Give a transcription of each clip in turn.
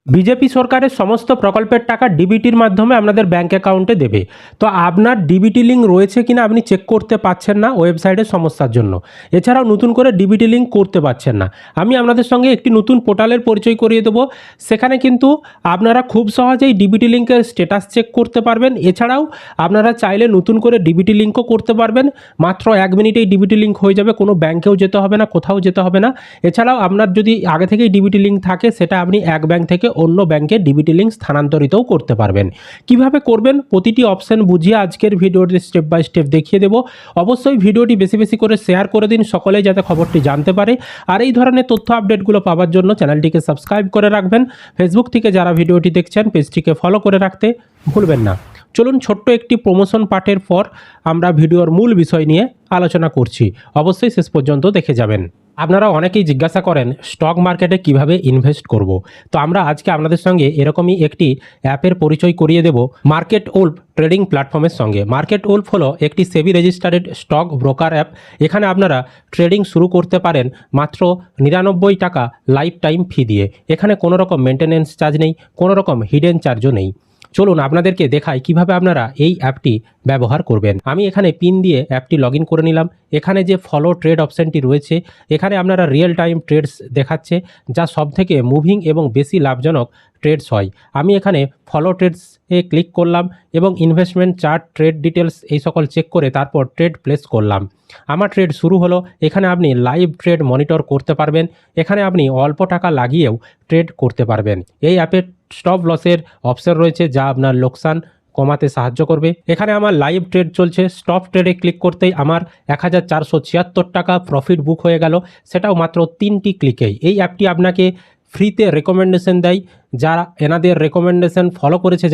BJP সরকারের সমস্ত প্রকল্পের টাকা ডিবিটির মাধ্যমে আপনাদের ব্যাঙ্ক অ্যাকাউন্টে দেবে। তো আপনার ডিবিটি লিঙ্ক রয়েছে কিনা আপনি চেক করতে পাচ্ছেন না ওয়েবসাইটের সমস্যার জন্য। এছাড়াও নতুন করে ডিবিটি লিঙ্ক করতে পারছেন না। আমি আপনাদের সঙ্গে একটি নতুন পোর্টালের পরিচয় করিয়ে দেবো। সেখানে কিন্তু আপনারা খুব সহজেই ডিবিটি লিঙ্কের স্ট্যাটাস চেক করতে পারবেন। এছাড়াও আপনারা চাইলে নতুন করে ডিবিটি লিঙ্কও করতে পারবেন। মাত্র 1 মিনিটেই ডিবিটি লিঙ্ক হয়ে যাবে, কোনো ব্যাঙ্কেও যেতে হবে না, কোথাও যেতে হবে না। এছাড়াও আপনার যদি আগে থেকেই ডিবিটি লিঙ্ক থাকে সেটা আপনি এক ব্যাঙ্ক থেকে অন্য ব্যাংকে ডিবিটি লিঙ্ক স্থানান্তরিতও করতে পারবেন। কিভাবে করবেন প্রতিটি অপশন বুঝিয়ে আজকের ভিডিওটি স্টেপ বাই স্টেপ দেখিয়ে দেব। অবশ্যই ভিডিওটি বেশি বেশি করে শেয়ার করে দিন, সকলেই যাতে খবরটি জানতে পারে। আর এই ধরনের তথ্য আপডেটগুলো পাওয়ার জন্য চ্যানেলটিকে সাবস্ক্রাইব করে রাখবেন। ফেসবুক থেকে যারা ভিডিওটি দেখছেন পেজটিকে ফলো করে রাখতে ভুলবেন না। চলুন ছোট্ট একটি প্রমোশন পার্টের পর আমরা ভিডিওর মূল বিষয় নিয়ে আলোচনা করছি। অবশ্যই শেষ পর্যন্ত দেখে যাবেন। আপনারা অনেকেই জিজ্ঞাসা করেন স্টক মার্কেটে কিভাবে ইনভেস্ট করব। তো আমরা আজকে আপনাদের সঙ্গে এরকমই একটি অ্যাপের পরিচয় করিয়ে দেব মার্কেট উলফ ট্রেডিং প্ল্যাটফর্মের সঙ্গে। মার্কেট উলফ হলো একটি সেবি রেজিস্টার্ড স্টক ব্রোকার অ্যাপ। এখানে আপনারা ট্রেডিং শুরু করতে পারেন মাত্র 99 টাকা লাইফ টাইম ফি দিয়ে। এখানে কোনো রকম মেনটেন্যান্স চার্জ নেই, কোনো রকম হিডেন চার্জও নেই। চলুন আপনাদেরকে দেখাই কিভাবে আপনারা এই অ্যাপটি ব্যবহার করবেন। আমি এখানে পিন দিয়ে অ্যাপটি লগ ইন করে নিলাম। এখানে যে ফলো ট্রেড অপশানটি রয়েছে, এখানে আপনারা রিয়েল টাইম ট্রেডস দেখাচ্ছে, যা সবথেকে মুভিং এবং বেশি লাভজনক ট্রেডস হয়। আমি এখানে ফলো ট্রেডসে ক্লিক করলাম এবং ইনভেস্টমেন্ট চার্ট, ট্রেড ডিটেলস এই সকল চেক করে তারপর ট্রেড প্লেস করলাম। আমার ট্রেড শুরু হলো। এখানে আপনি লাইভ ট্রেড মনিটর করতে পারবেন। এখানে আপনি অল্প টাকা লাগিয়েও ট্রেড করতে পারবেন। এই অ্যাপের স্টপ লসের অপশন রয়েছে, যা আপনার লোকসান কমাতে সাহায্য করবে। এখানে আমার লাইভ ট্রেড চলছে। স্টপ ট্রেডে ক্লিক করতেই আমার 1476 টাকা প্রফিট বুক হয়ে গেল, সেটাও মাত্র 3টি ক্লিকেই। এই অ্যাপটি আপনাকে ফ্রিতে রেকমেন্ডেশন দেয়। যারা এনাদের রেকমেন্ডেশন ফলো করেছে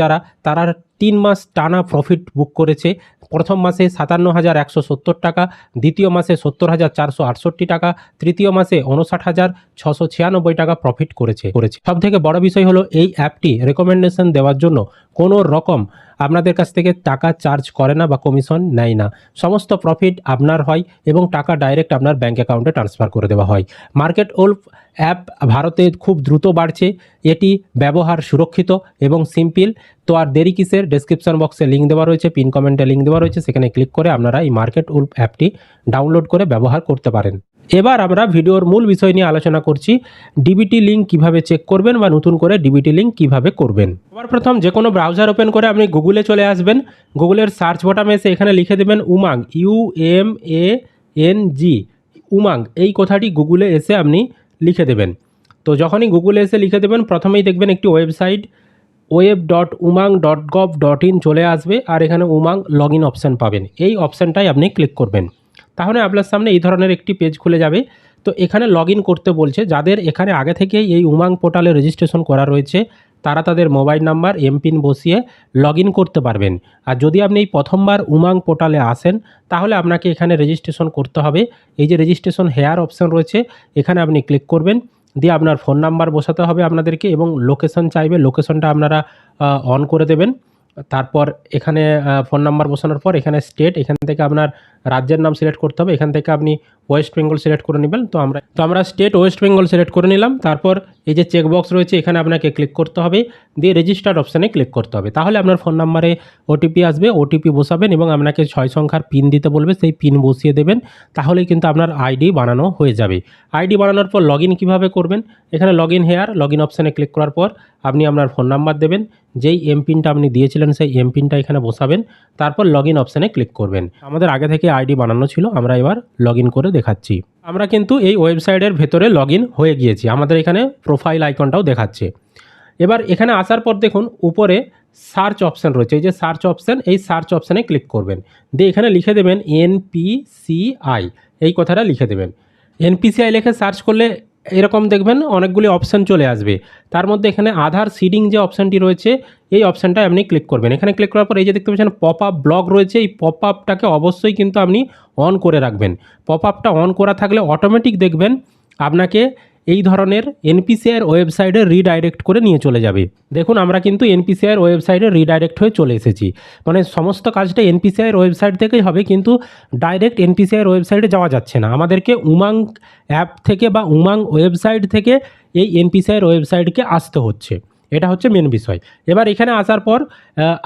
তারা 3 মাস টানা প্রফিট বুক করেছে। প্রথম মাসে 57,170 টাকা, দ্বিতীয় মাসে 70,468 টাকা, তৃতীয় মাসে 59,696 টাকা প্রফিট করেছে। সব থেকে বড় বিষয় হলো এই অ্যাপটি রেকমেন্ডেশন দেওয়ার জন্য কোনো রকম আপনাদের কাছ থেকে টাকা চার্জ করে না বা কমিশন নেয় না। সমস্ত প্রফিট আপনার হয় এবং টাকা ডাইরেক্ট আপনার ব্যাঙ্ক অ্যাকাউন্টে ট্রান্সফার করে দেওয়া হয়। মার্কেট উলফ অ্যাপ ভারতে খুব দ্রুত বাড়ছে। এটি ব্যবহার সুরক্ষিত এবং সিম্পল। তো আর দেরি কিসের, ডেসক্রিপশন বক্সে লিঙ্ক দেওয়া রয়েছে, পিন কমেন্টে লিঙ্ক দেওয়া রয়েছে, সেখানে ক্লিক করে আপনারা এই মার্কেট উলফ অ্যাপটি ডাউনলোড করে ব্যবহার করতে পারেন। এবার আমরা ভিডিওর মূল বিষয় নিয়ে আলোচনা করছি, ডিবিটি লিঙ্ক কিভাবে চেক করবেন বা নতুন করে ডিবিটি লিঙ্ক কিভাবে করবেন। সবার প্রথম যে কোনো ব্রাউজার ওপেন করে আপনি গুগলে চলে আসবেন। গুগলের সার্চ বটমে এসে এখানে লিখে দেবেন উমাং, UMANG, উমাং এই কথাটি গুগলে এসে আপনি লিখে দেবেন। তো যখনই গুগলে এসে লিখে দেবেন প্রথমেই দেখবেন একটি ওয়েবসাইট web.umang.gov.in চলে আসবে, আর এখানে উমাং লগ ইন অপশান পাবেন। এই অপশানটাই আপনি ক্লিক করবেন। তাহলে আপনার সামনে এই ধরনের একটি পেজ খুলে যাবে। তো এখানে লগ ইন করতে বলছে। যাদের এখানে আগে থেকেই এই উমাং পোর্টালে রেজিস্ট্রেশন করা রয়েছে তারা তাদের মোবাইল নাম্বার এমপিন বসিয়ে লগ ইন করতে পারবেন। আর যদি আপনি এই প্রথমবার উমাং পোর্টালে আসেন তাহলে আপনাকে এখানে রেজিস্ট্রেশন করতে হবে। এই যে রেজিস্ট্রেশন হেয়ার অপশান রয়েছে এখানে আপনি ক্লিক করবেন, দিয়ে আপনার ফোন নাম্বার বসাতে হবে আপনাদেরকে এবং লোকেশন চাইবে, লোকেশনটা আপনারা অন করে দেবেন। তারপর এখানে ফোন নাম্বার বসানোর পর এখানে স্টেট, এখান থেকে আপনার রাজ্যের নাম সিলেক্ট করতে হবে। এখান থেকে আপনি ওয়েস্ট বেঙ্গল সিলেক্ট করে নেবেন। তো আমরা স্টেট ওয়েস্ট বেঙ্গল সিলেক্ট করে নিলাম। তারপর এই যে চেকবক্স রয়েছে এখানে আপনাকে ক্লিক করতে হবে, দিয়ে রেজিস্টার্ড অপশানে ক্লিক করতে হবে। তাহলে আপনার ফোন নাম্বারে ওটিপি আসবে, ওটিপি বসাবেন এবং আপনাকে 6 সংখ্যার পিন দিতে বলবে, সেই পিন বসিয়ে দেবেন। তাহলেই কিন্তু আপনার আইডি বানানো হয়ে যাবে। আইডি বানানোর পর লগ ইন কীভাবে করবেন, এখানে log in here, log in অপশানে ক্লিক করার পর আপনি আপনার ফোন নাম্বার দেবেন, যেই এমপিনটা আপনি দিয়েছিলেন সেই এমপিনটা এখানে বসাবেন, তারপর লগ ইন অপশানে ক্লিক করবেন। আমাদের আগে থেকে আইডি বানানো ছিল, আমরা এবার লগ ইন করে দেখাচ্ছি। আমরা কিন্তু এই ওয়েবসাইটের ভেতরে লগ ইন হয়ে গিয়েছি। আমাদের এখানে প্রোফাইল আইকনটাও দেখাচ্ছে। এবার এখানে আসার পর দেখুন উপরে সার্চ অপশান রয়েছে, এই যে সার্চ অপশান, এই সার্চ অপশানে ক্লিক করবেন, দিয়ে এখানে লিখে দেবেন NPCI, এই কথাটা লিখে দেবেন। NPCI লিখে সার্চ করলে এরকম দেখবেন অনেকগুলি অপশান চলে আসবে। তার মধ্যে এখানে আধার সিডিং যে অপশানটি রয়েছে এই অপশানটায় আপনি ক্লিক করবেন। এখানে ক্লিক করার পর এই যে দেখতে পাচ্ছেন পপ আপ ব্লগ রয়েছে, এই পপ আপটাকে অবশ্যই কিন্তু আপনি অন করে রাখবেন। পপ আপটা অন করা থাকলে অটোমেটিক দেখবেন আপনাকে এই ধরনের এনপিসিআইয়ের ওয়েবসাইটে রিডাইরেক্ট করে নিয়ে চলে যাবে। দেখুন আমরা কিন্তু এনপিসিআইয়ের ওয়েবসাইটে রিডাইরেক্ট হয়ে চলে এসেছি। মানে সমস্ত কাজটা এনপিসিআইয়ের ওয়েবসাইট থেকেই হবে, কিন্তু ডাইরেক্ট এনপিসিআইয়ের ওয়েবসাইটে যাওয়া যাচ্ছে না। আমাদেরকে উমাং অ্যাপ থেকে বা উমাং ওয়েবসাইট থেকে এই এনপিসিআইয়ের ওয়েবসাইটকে আসতে হচ্ছে। এটা হচ্ছে মেন বিষয়। এবার এখানে আসার পর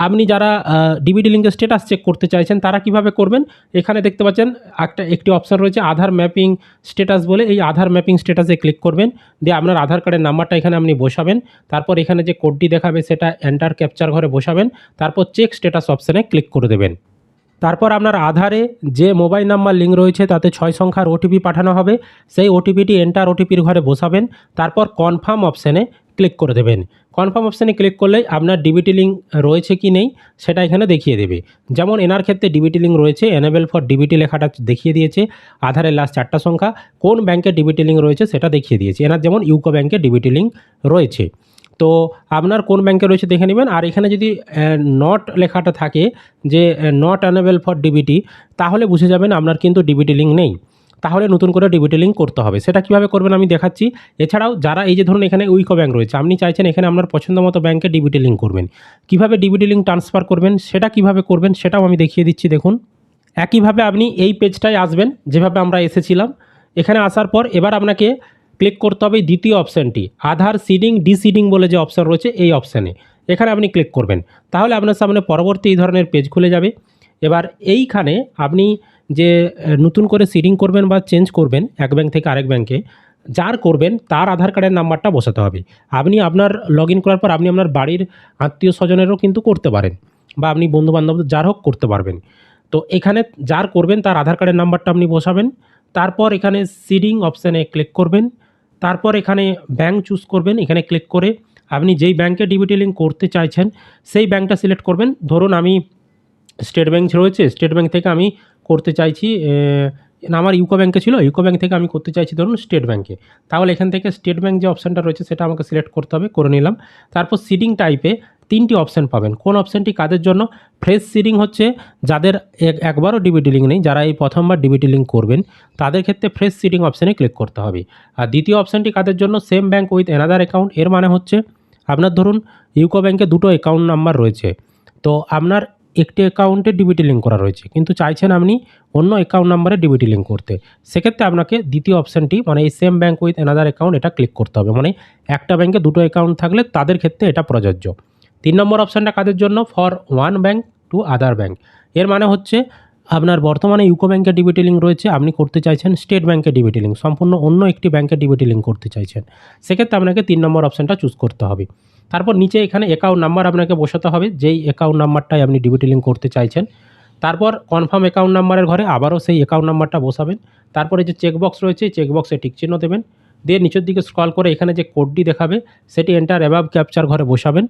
আপনি যারা ডিবিটি লিঙ্কের স্ট্যাটাস চেক করতে চাইছেন তারা কিভাবে করবেন, এখানে দেখতে পাচ্ছেন একটি অপশান রয়েছে আধার ম্যাপিং স্ট্যাটাস বলে, এই আধার ম্যাপিং স্ট্যাটাসে ক্লিক করবেন, দিয়ে আপনার আধার কার্ডের নাম্বারটা এখানে আপনি বসাবেন, তারপর এখানে যে কোডটি দেখাবে সেটা এন্টার ক্যাপচার ঘরে বসাবেন, তারপর চেক স্ট্যাটাস অপশানে ক্লিক করে দেবেন। তারপর আপনার আধারে যে মোবাইল নাম্বার লিঙ্ক রয়েছে তাতে 6 সংখ্যার ওটিপি পাঠানো হবে, সেই ওটিপিটি এন্টার ওটিপির ঘরে বসাবেন, তারপর কনফার্ম অপশানে ক্লিক করে দেবেন। কনফার্ম অপশানে ক্লিক করলেই আপনার ডিবিটি লিঙ্ক রয়েছে কি নেই সেটা এখানে দেখিয়ে দেবে। যেমন এনার ক্ষেত্রে ডিবিটি লিঙ্ক রয়েছে, এনেবল ফর ডিবিটি লেখাটা দেখিয়ে দিয়েছে, আধারের লাস্ট 4টা সংখ্যা, কোন ব্যাংকের ডিবিটি লিঙ্ক রয়েছে সেটা দেখিয়ে দিয়েছে। এনার যেমন ইউকো ব্যাংকের ডিবিটি লিঙ্ক রয়েছে, তো আপনার কোন ব্যাংকে রয়েছে দেখে নেবেন। আর এখানে যদি নট লেখাটা থাকে যে নট অ্যানেবল ফর ডিবিটি, তাহলে বুঝে যাবেন আপনার কিন্তু ডিবিটি লিঙ্ক নেই, তাহলে নতুন করে ডিবিটি লিঙ্ক করতে হবে। সেটা কীভাবে করবেন আমি দেখাচ্ছি। এছাড়াও যারা এই যে ধরুন এখানে ইউকো ব্যাংক রয়েছে, আপনি চাইছেন এখানে আপনার পছন্দ মতো ব্যাংকে ডিবিটি লিঙ্ক করবেন, কীভাবে ডিবিটি লিঙ্ক ট্রান্সফার করবেন সেটা কীভাবে করবেন সেটাও আমি দেখিয়ে দিচ্ছি। দেখুন একইভাবে আপনি এই পেজটায় আসবেন যেভাবে আমরা এসেছিলাম। এখানে আসার পর এবার আপনাকে ক্লিক করতে হবে দ্বিতীয় অপশানটি, আধার সিডিং ডিসিডিং বলে যে অপশান রয়েছে এই অপশানে, এখানে আপনি ক্লিক করবেন, তাহলে আপনার সামনে পরবর্তী এই ধরনের পেজ খুলে যাবে। এবার এইখানে আপনি যে নতুন করে সিডিং করবেন বা চেঞ্জ করবেন এক ব্যাংক থেকে আরেক ব্যাংকে, যার করবেন তার আধার কার্ডের নাম্বারটা বসাতে হবে। আপনি আপনার লগ ইন করার পর আপনি আপনার বাড়ির আত্মীয় স্বজনেরও কিন্তু করতে পারেন, বা আপনি বন্ধুবান্ধব যার হোক করতে পারবেন। তো এখানে যার করবেন তার আধার কার্ডের নাম্বারটা আপনি বসাবেন, তারপর এখানে সিডিং অপশানে ক্লিক করবেন, তারপর এখানে ব্যাংক চুজ করবেন, এখানে ক্লিক করে আপনি যেই ব্যাংকে ডিবিটি লিঙ্ক করতে চাইছেন সেই ব্যাংকটা সিলেক্ট করবেন। ধরুন আমি স্টেট ব্যাংক রয়েছে, স্টেট ব্যাংক থেকে আমি করতে চাইছি, না আমার ইউকো ব্যাংকে ছিল, ইউকো ব্যাংক থেকে আমি করতে চাইছি ধরুন স্টেট ব্যাংকে, তাহলে এখান থেকে স্টেট ব্যাংক যে অপশানটা রয়েছে সেটা আমাকে সিলেক্ট করতে হবে, করে নিলাম। তারপর সিডিং টাইপে 3টি অপশান পাবেন, কোন অপশানটি কাদের জন্য, ফ্রেশ সিডিং হচ্ছে যাদের একবারও ডিবিটি লিঙ্ক নেই, যারা এই প্রথমবার ডিবিটি লিঙ্ক করবেন তাদের ক্ষেত্রে ফ্রেশ সিডিং অপশানে ক্লিক করতে হবে। আর দ্বিতীয় অপশানটি কাদের জন্য, same bank with another account, এর মানে হচ্ছে আপনার ধরুন ইউকো ব্যাংকে 2টো অ্যাকাউন্ট নাম্বার রয়েছে, তো আপনার একটি অ্যাকাউন্টে ডিবিটি লিঙ্ক করা রয়েছে কিন্তু চাইছেন আপনি অন্য অ্যাকাউন্ট নাম্বারে ডিবিটি লিঙ্ক করতে, সেক্ষেত্রে আপনাকে দ্বিতীয় অপশানটি মানে এই same bank with another account এটা ক্লিক করতে হবে। মানে একটা ব্যাংকে 2টো অ্যাকাউন্ট থাকলে তাদের ক্ষেত্রে এটা প্রযোজ্য। 3 নম্বর অপশানটা কাদের জন্য, for one bank to other bank, এর মানে হচ্ছে আপনার বর্তমানে ইউকো ব্যাংকের ডিবিটি লিঙ্ক রয়েছে, আপনি করতে চাইছেন স্টেট ব্যাংকের ডিবিটি লিঙ্ক, সম্পূর্ণ অন্য একটি ব্যাংকের ডিবিটি লিঙ্ক করতে চাইছেন, সেক্ষেত্রে আপনাকে 3 নম্বর অপশানটা চুজ করতে হবে। তারপর নিচে এখানে অ্যাকাউন্ট নাম্বার আপনাকে বসাতে হবে, যেই অ্যাকাউন্ট নাম্বারটাই আপনি ডিবিটি লিঙ্ক করতে চাইছেন। তারপর কনফার্ম অ্যাকাউন্ট নাম্বারের ঘরে আবারও সেই অ্যাকাউন্ট নাম্বারটা বসাবেন, তারপরে যে চেকবক্স রয়েছে চেকবক্সে টিক চিহ্ন দেবেন, দিয়ে নিচের দিকে স্ক্রল করে এখানে যে কোডটি দেখাবে সেটি এন্টার অ্যাবাভ ক্যাপচার ঘরে বসাবেন,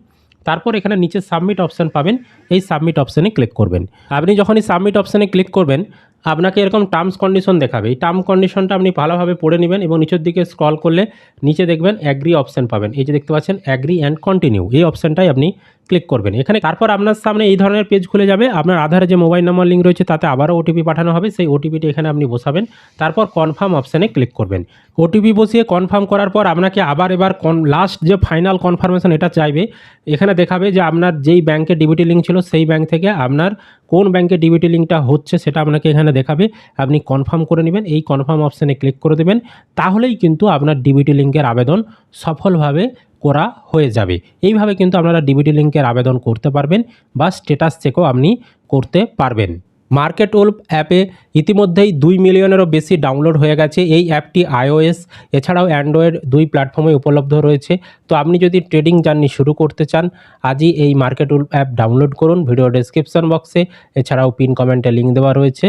তারপর এখানে নিচে সাবমিট অপশান পাবেন, এই সাবমিট অপশানে ক্লিক করবেন। আপনি যখন এই সাবমিট অপশানে ক্লিক করবেন আপনাকে এরকম টার্মস কন্ডিশন দেখাবে, এই টার্ম কন্ডিশনটা আপনি ভালোভাবে পড়ে নেবেন এবং নিচের দিকে স্ক্রল করলে নিচে দেখবেন অ্যাগ্রি অপশান পাবেন, এই যে দেখতে পাচ্ছেন অ্যাগ্রি অ্যান্ড কন্টিনিউ, এই অপশানটাই আপনি ক্লিক করবেন এখানে। তারপর আপনার সামনে এই ধরনের পেজ খুলে যাবে, আপনার আধারে যে মোবাইল নাম্বার লিঙ্ক রয়েছে তাতে আবারও ওটিপি পাঠানো হবে, সেই ওটিপিটি এখানে আপনি বসাবেন, তারপর কনফার্ম অপশানে ক্লিক করবেন। ওটিপি বসিয়ে কনফার্ম করার পর আপনাকে আবার এবার লাস্ট যে ফাইনাল কনফার্মেশন এটা চাইবে, এখানে দেখাবে যে আপনার যেই ব্যাংকে ডিবিটি লিঙ্ক ছিল সেই ব্যাংক থেকে আপনার কোন ব্যাংকে ডিবিটি লিঙ্কটা হচ্ছে সেটা আপনাকে এখানে দেখাবে, আপনি কনফার্ম করে নেবেন, এই কনফার্ম অপশানে ক্লিক করে দেবেন, তাহলেই কিন্তু আপনার ডিবিটি লিঙ্কের আবেদন সফলভাবে করা হয়ে যাবে। এইভাবে কিন্তু আপনারা ডিবিটি লিঙ্কের আবেদন করতে পারবেন বা স্ট্যাটাস চেকও আপনি করতে পারবেন। মার্কেট উলফ অ্যাপে ইতিমধ্যেই 2 মিলিয়নেরও বেশি ডাউনলোড হয়ে গেছে। এই অ্যাপটি iOS এছাড়াও অ্যান্ড্রয়েড 2 প্ল্যাটফর্মে উপলব্ধ রয়েছে। তো আপনি যদি ট্রেডিং জার্নি শুরু করতে চান আজই এই মার্কেট উলফ অ্যাপ ডাউনলোড করুন, ভিডিও ডেসক্রিপশন বক্সে এছাড়াও পিন কমেন্টে লিঙ্ক দেওয়া রয়েছে।